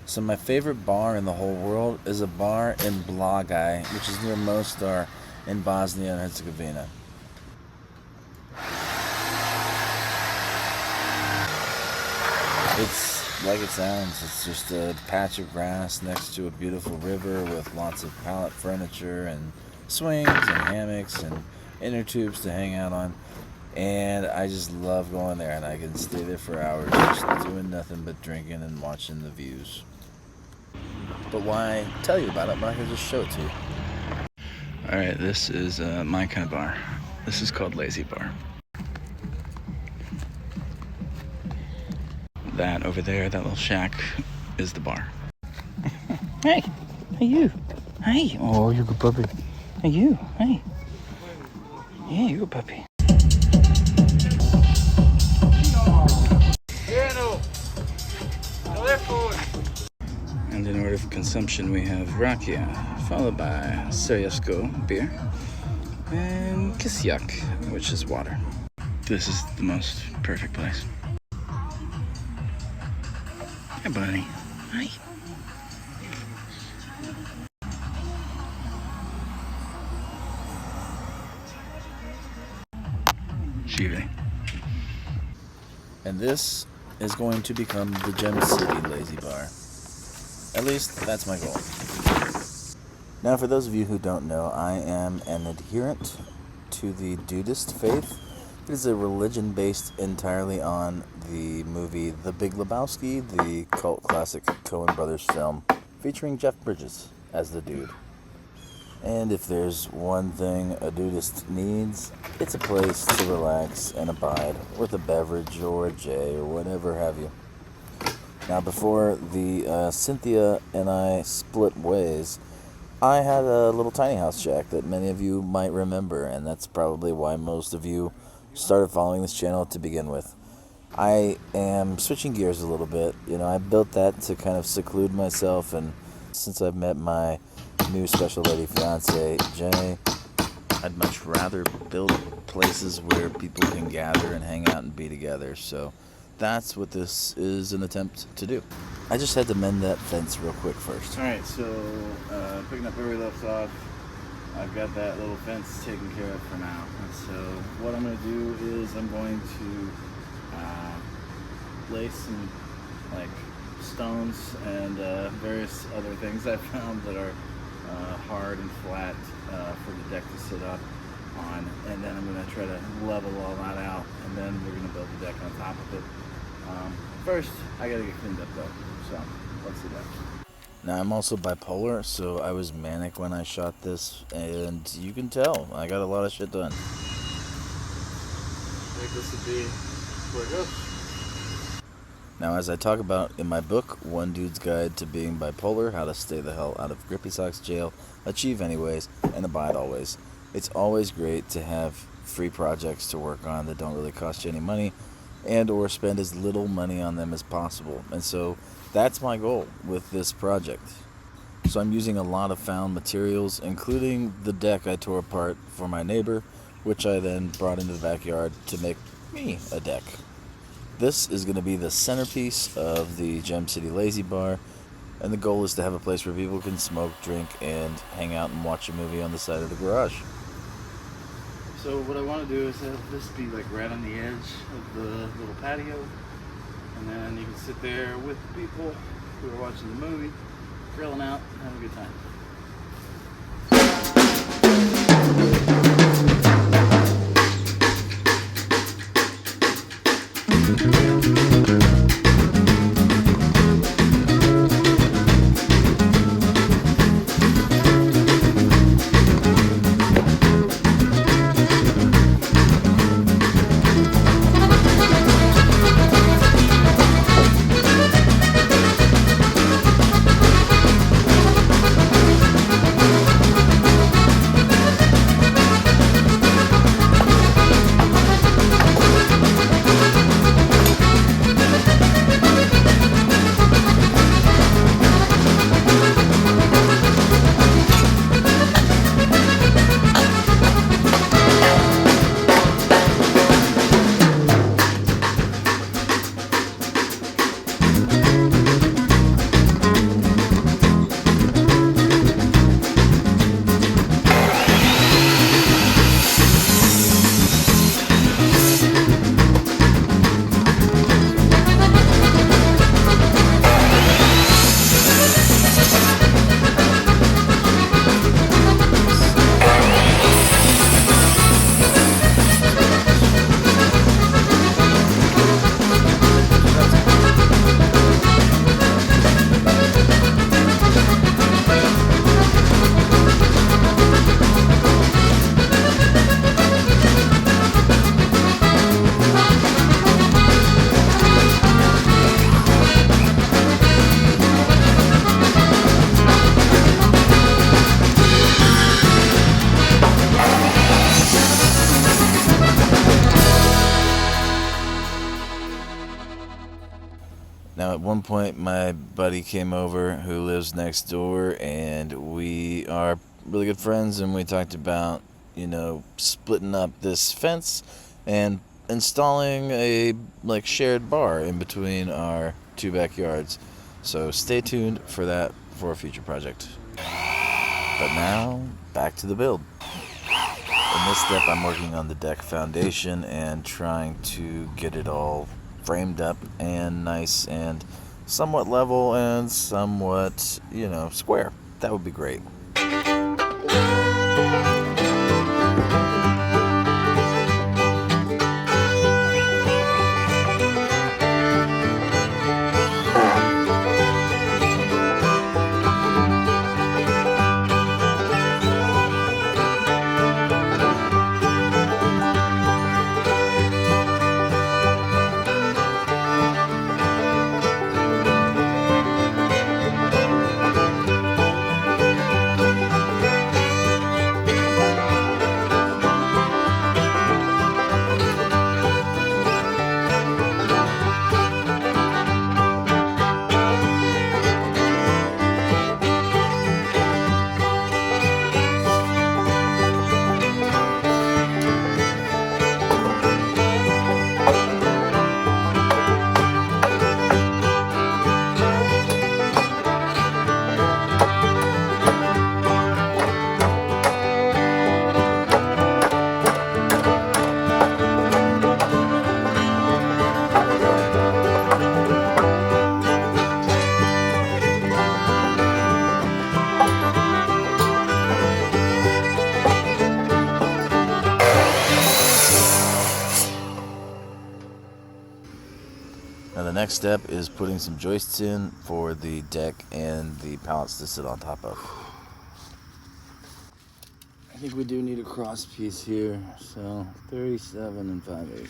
So my favorite bar in the whole world is a bar in Blagaj, which is near Mostar in Bosnia and Herzegovina. It's like it sounds. It's just a patch of grass next to a beautiful river with lots of pallet furniture and swings and hammocks and inner tubes to hang out on. And I just love going there, and I can stay there for hours just doing nothing but drinking and watching the views. But why tell you about it when I can just show it to you? Alright, this is my kind of bar. This is called Lazy Bar. That over there, that little shack, is the bar. Hey! Hey you! Hey! Oh, you're a good puppy. Hey you! Hey! Yeah, you're a puppy. And in order for consumption, we have rakia, followed by Sarajevo beer, and kisyak, which is water. This is the most perfect place. Hi, buddy. Hi. Shiva. And this is going to become the Gem City Lazy Bar. At least, that's my goal. Now, for those of you who don't know, I am an adherent to the Dudist faith. It is a religion based entirely on the movie The Big Lebowski, the cult classic Coen Brothers film, featuring Jeff Bridges as the dude. And if there's one thing a Dudist needs, it's a place to relax and abide with a beverage or a J or whatever have you. Now, before the Cynthia and I split ways, I had a little tiny house shack that many of you might remember, and that's probably why most of you started following this channel to begin with. I am switching gears a little bit. I built that to kind of seclude myself, and since I've met my new special lady fiance, Jenny, I'd much rather build places where people can gather and hang out and be together. So that's what this is an attempt to do. I just had to mend that fence real quick first. Alright, so picking up where we left off, I've got that little fence taken care of for now. And so what I'm going to do is I'm going to lay some stones and various other things I found that are hard and flat for the deck to sit up on, and then I'm going to try to level all that out, and then we're going to build the deck on top of it. First, I got to get cleaned up though, so let's do that. Now, I'm also bipolar, so I was manic when I shot this, and you can tell I got a lot of shit done. I think this would be where it goes. Now, as I talk about in my book, One Dude's Guide to Being Bipolar, How to Stay the Hell Out of Grippy Socks Jail, Achieve Anyways, and Abide Always, it's always great to have free projects to work on that don't really cost you any money, and or spend as little money on them as possible. And so that's my goal with this project. So I'm using a lot of found materials, including the deck I tore apart for my neighbor, which I then brought into the backyard to make me a deck. This is going to be the centerpiece of the Gem City Lazy Bar, and the goal is to have a place where people can smoke, drink, and hang out and watch a movie on the side of the garage. So what I want to do is have this be right on the edge of the little patio, and then you can sit there with the people who are watching the movie, grilling out, and having a good time. one point my buddy came over who lives next door, and we are really good friends, and we talked about, splitting up this fence and installing a shared bar in between our two backyards. So stay tuned for that for a future project. But now, back to the build. In this step, I'm working on the deck foundation and trying to get it all framed up and nice and somewhat level and somewhat, square. That would be great. Now the next step is putting some joists in for the deck and the pallets to sit on top of. I think we do need a cross piece here, so 37 and 5/8.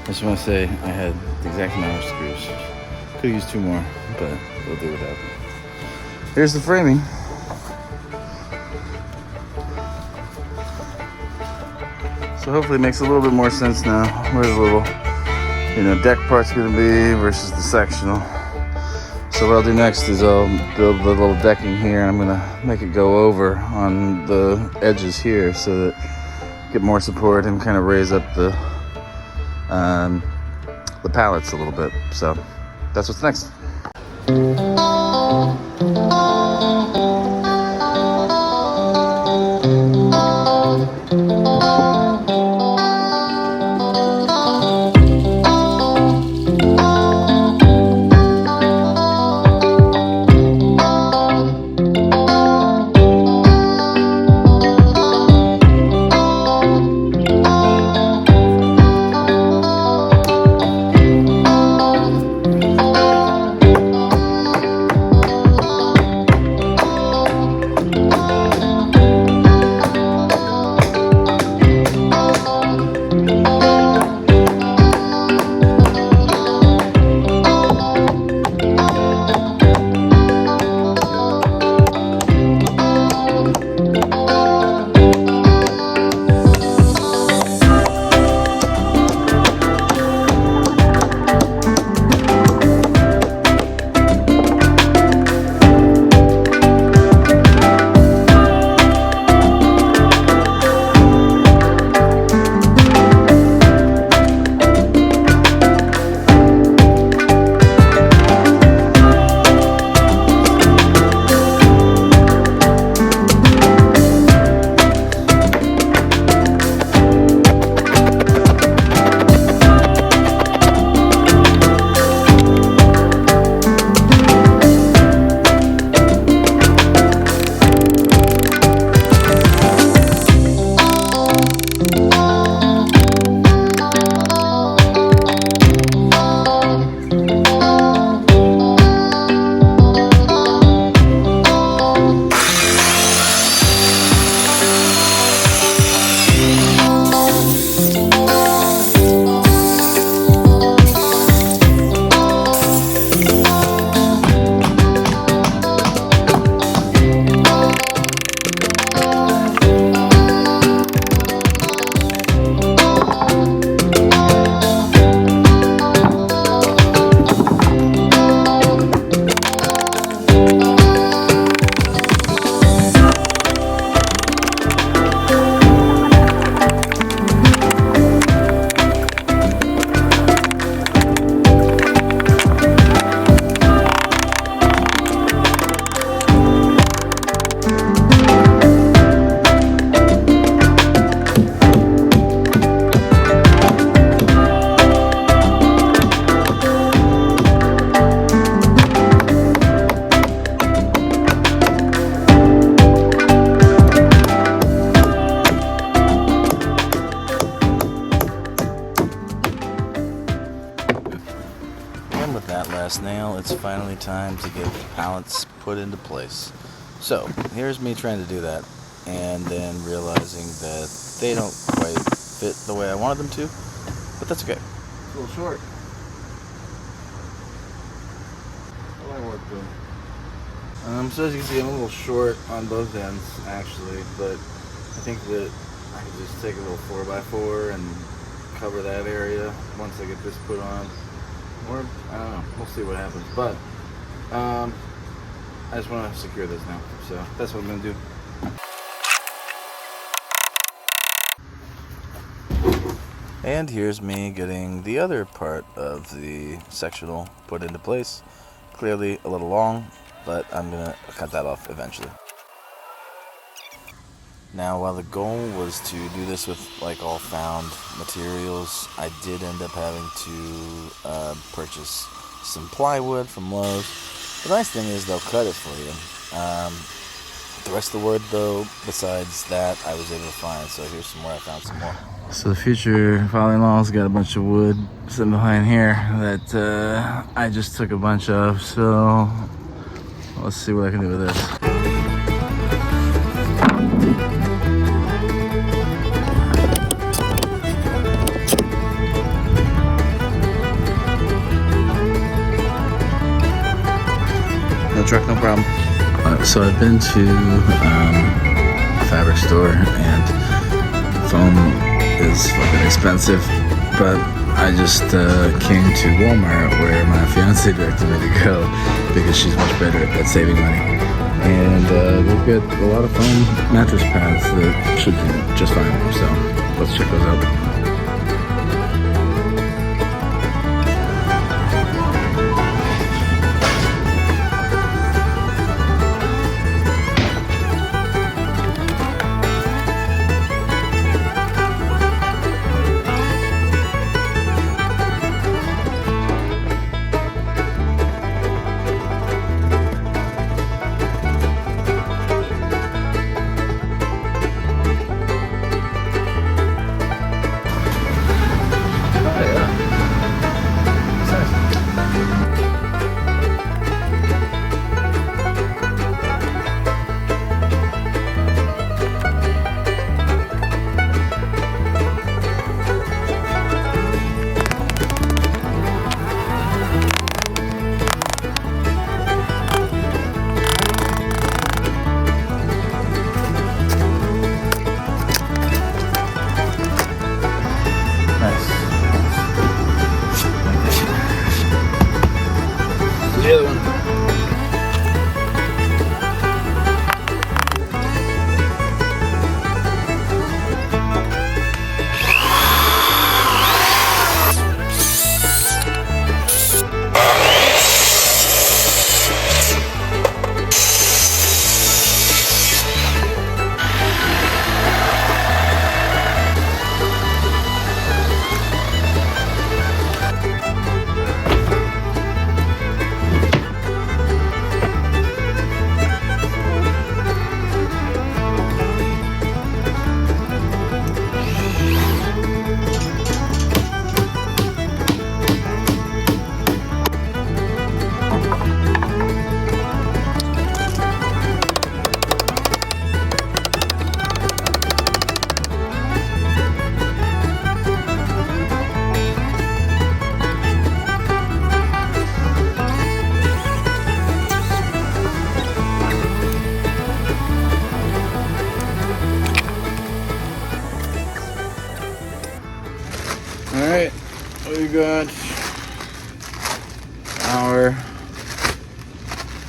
I just want to say I had the exact amount of screws. Could have used 2 more, but we'll do without. Here's the framing. So hopefully it makes a little bit more sense now where the little, deck part's going to be versus the sectional. So what I'll do next is I'll build the little decking here, and I'm going to make it go over on the edges here so that get more support and kind of raise up the pallets a little bit. So that's what's next. that last nail, it's finally time to get the pallets put into place. So, here's me trying to do that, and then realizing that they don't quite fit the way I wanted them to, but that's okay. It's a little short. What do I work with? So as you can see, I'm a little short on both ends, actually, but I think that I could just take a little 4x4 and cover that area once I get this put on. Or, I don't know, we'll see what happens. But, I just want to secure this now, so that's what I'm going to do. And here's me getting the other part of the sectional put into place. Clearly a little long, but I'm going to cut that off eventually. Now, while the goal was to do this with like all found materials, I did end up having to purchase some plywood from Lowe's. The nice thing is they'll cut it for you. The rest of the wood, though, besides that, I was able to find. So here's some more. I found some more. So the future father-in-law's got a bunch of wood sitting behind here that I just took a bunch of. So let's see what I can do with this. No truck, no problem. So I've been to a fabric store, and foam is fucking expensive, but I just came to Walmart where my fiance directed me to go because she's much better at saving money. And they've got a lot of foam mattress pads that should do just fine, so let's check those out. The other one. Alright, we got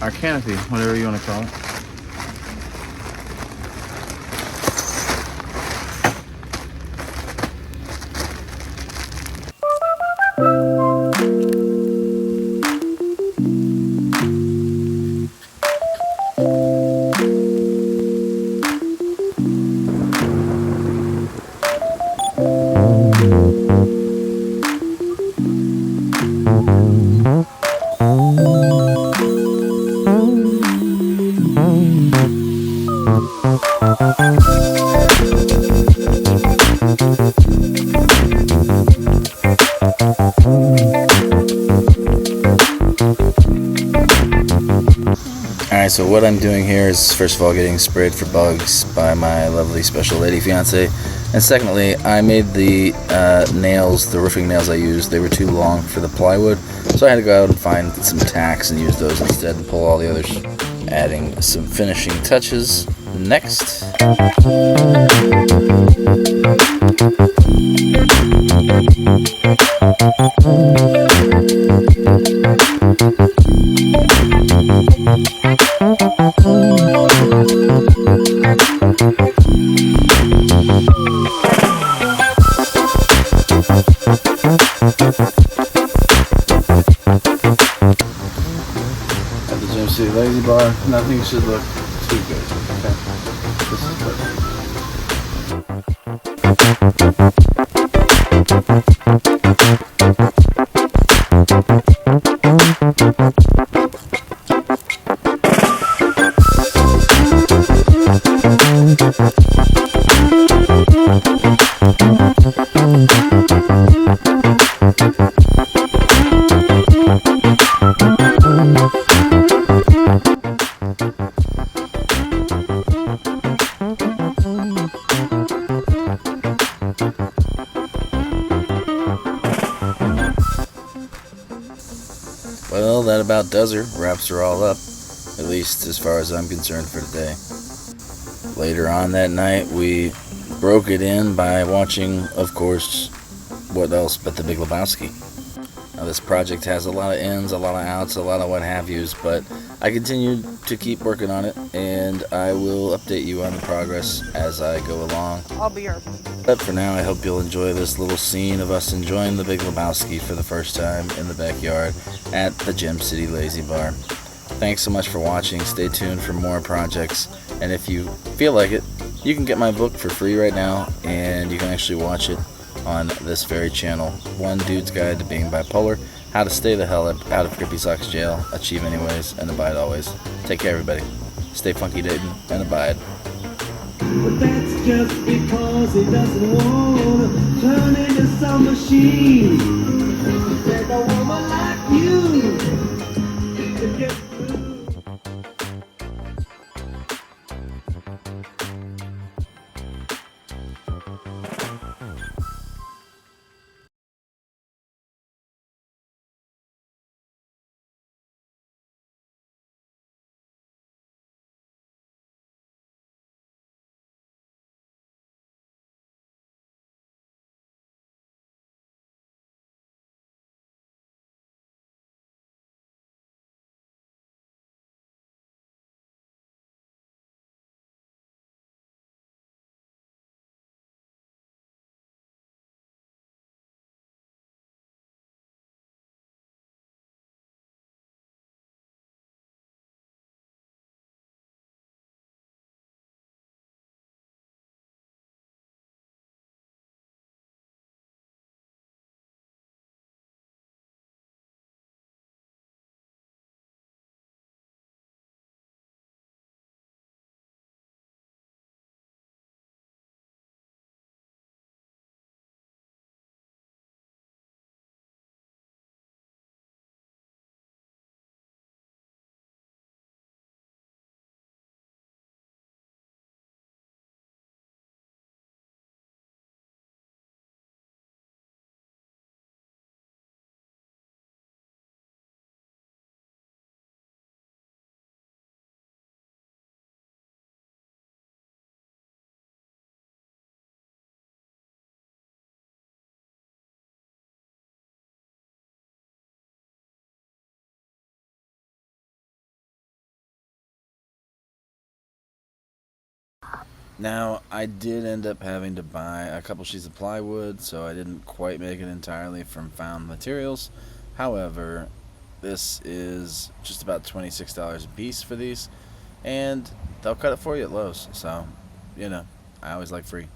our canopy, whatever you want to call it. Alright, so what I'm doing here is, first of all, getting sprayed for bugs by my lovely special lady fiance. And secondly, I made the nails, the roofing nails I used, they were too long for the plywood. So I had to go out and find some tacks and use those instead and pull all the others. Adding some finishing touches next. At the Gem City Lazy Bar, nothing should look too good. Okay, this is perfect. Well, that about does her. Wraps her all up, at least as far as I'm concerned for today. Later on that night, we broke it in by watching, of course, what else but The Big Lebowski. Now, this project has a lot of ins, a lot of outs, a lot of what have yous, but I continue to keep working on it, and I will update you on the progress as I go along. I'll be here. But for now, I hope you'll enjoy this little scene of us enjoying The Big Lebowski for the first time in the backyard at the Gem City Lazy Bar. Thanks so much for watching. Stay tuned for more projects, and if you feel like it, you can get my book for free right now, and you can actually watch it on this very channel. One Dude's Guide to Being Bipolar, How to Stay the Hell out of Grippy Socks Jail, Achieve Anyways, and Abide Always. Take care, everybody. Stay funky dating and abide. But that's just because he doesn't want to turn into some machine. Take a woman like you to get through. Now, I did end up having to buy a couple sheets of plywood, so I didn't quite make it entirely from found materials. However, this is just about $26 a piece for these, and they'll cut it for you at Lowe's, so, you know, I always like free.